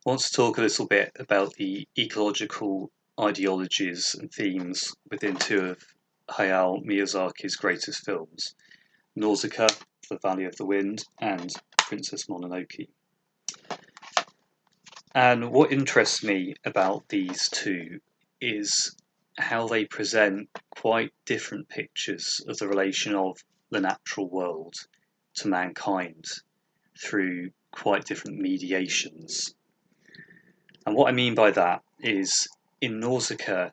want to talk a little bit about the ecological ideologies and themes within two of Hayao Miyazaki's greatest films, Nausicaa, The Valley of the Wind, and Princess Mononoke. And what interests me about these two is how they present quite different pictures of the relation of the natural world to mankind through quite different mediations. And what I mean by that is, in Nausicaa,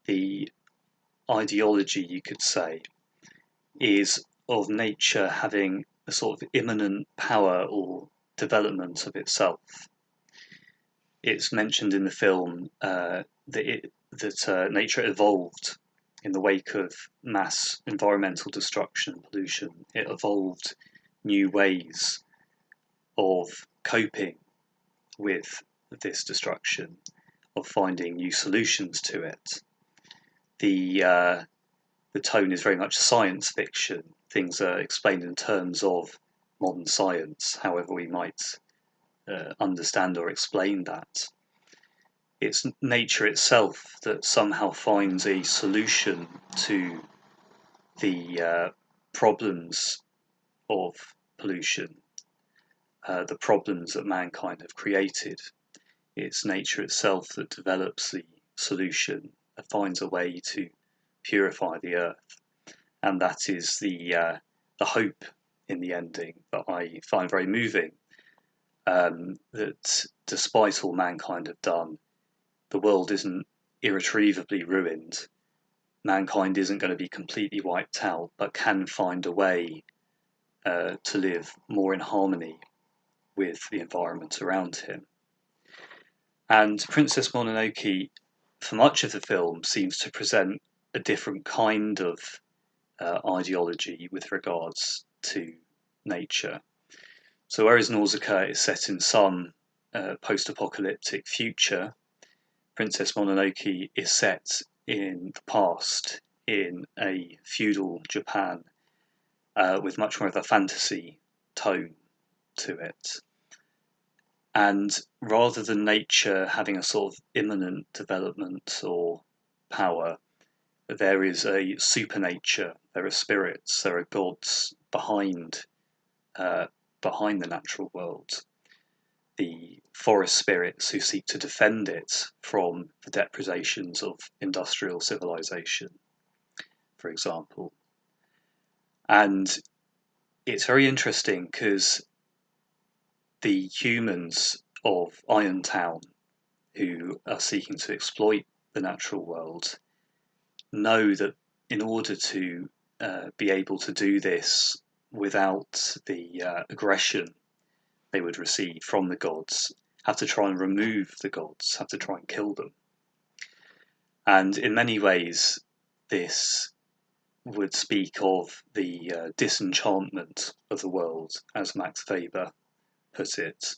the ideology, you could say, is of nature having a sort of immanent power or development of itself. It's mentioned in the film that nature evolved in the wake of mass environmental destruction and pollution. It evolved new ways of coping with this destruction, of finding new solutions to it. The tone is very much science fiction. Things are explained in terms of modern science, however we might understand or explain that. It's nature itself that somehow finds a solution to the problems of pollution, the problems that mankind have created. It's nature itself that develops the solution, finds a way to purify the earth, and that is the hope in the ending that I find very moving. That despite all mankind have done, the world isn't irretrievably ruined. Mankind isn't going to be completely wiped out, but can find a way to live more in harmony with the environment around him. And Princess Mononoke, for much of the film, seems to present a different kind of ideology with regards to nature. So whereas Nausicaa is set in some post-apocalyptic future, Princess Mononoke is set in the past, in a feudal Japan, with much more of a fantasy tone to it. And rather than nature having a sort of immanent development or power, there is a supernature, there are spirits, there are gods behind the natural world. The forest spirits who seek to defend it from the depredations of industrial civilization, for example. And it's very interesting because the humans of Irontown, who are seeking to exploit the natural world, know that in order to be able to do this without the aggression they would receive from the gods, have to try and remove the gods, have to try and kill them. And in many ways, this would speak of the disenchantment of the world, as Max Weber put it,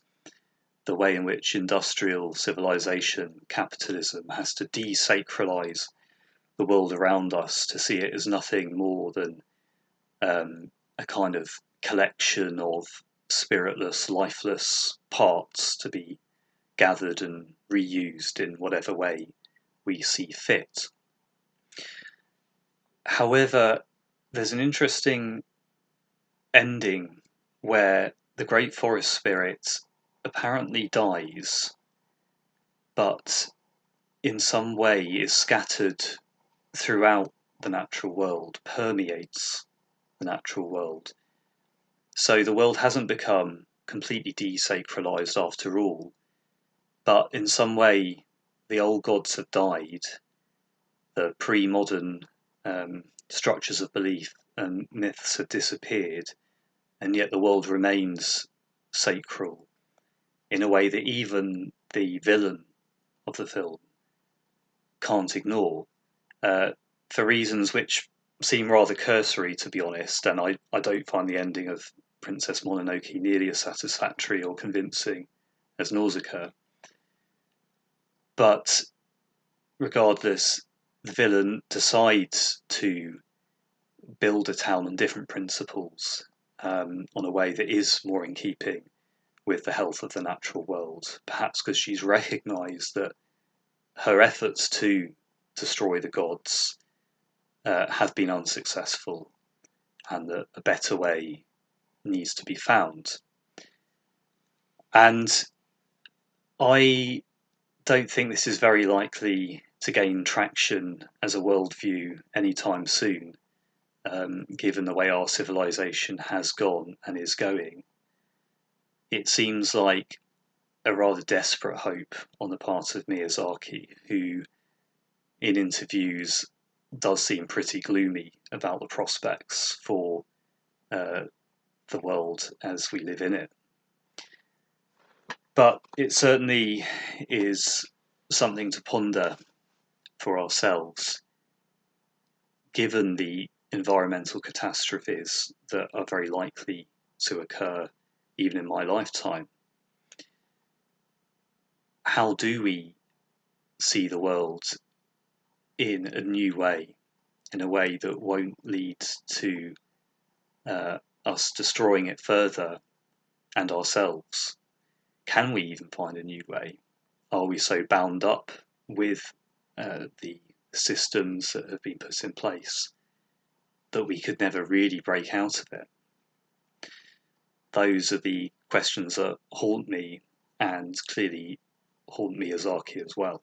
the way in which industrial civilization, capitalism, has to desacralize the world around us to see it as nothing more than a kind of collection of spiritless, lifeless parts to be gathered and reused in whatever way we see fit. However, there's an interesting ending where the great forest spirit apparently dies, but in some way is scattered throughout the natural world, permeates the natural world. So the world hasn't become completely desacralized after all, but in some way the old gods have died, the pre-modern structures of belief and myths have disappeared, and yet the world remains sacral in a way that even the villain of the film can't ignore, for reasons which seem rather cursory, to be honest, and I don't find the ending of Princess Mononoke nearly as satisfactory or convincing as Nausicaa. But regardless, the villain decides to build a town on different principles, on a way that is more in keeping with the health of the natural world, perhaps because she's recognised that her efforts to destroy the gods have been unsuccessful, and that a better way needs to be found. And I don't think this is very likely to gain traction as a worldview anytime soon, given the way our civilization has gone and is going. It seems like a rather desperate hope on the part of Miyazaki, who in interviews does seem pretty gloomy about the prospects for the world as we live in it. But it certainly is something to ponder for ourselves, given the environmental catastrophes that are very likely to occur even in my lifetime. How do we see the world in a new way, in a way that won't lead to us destroying it further and ourselves? Can we even find a new way? Are we so bound up with the systems that have been put in place that we could never really break out of it? Those are the questions that haunt me, and clearly haunt Miyazaki as well.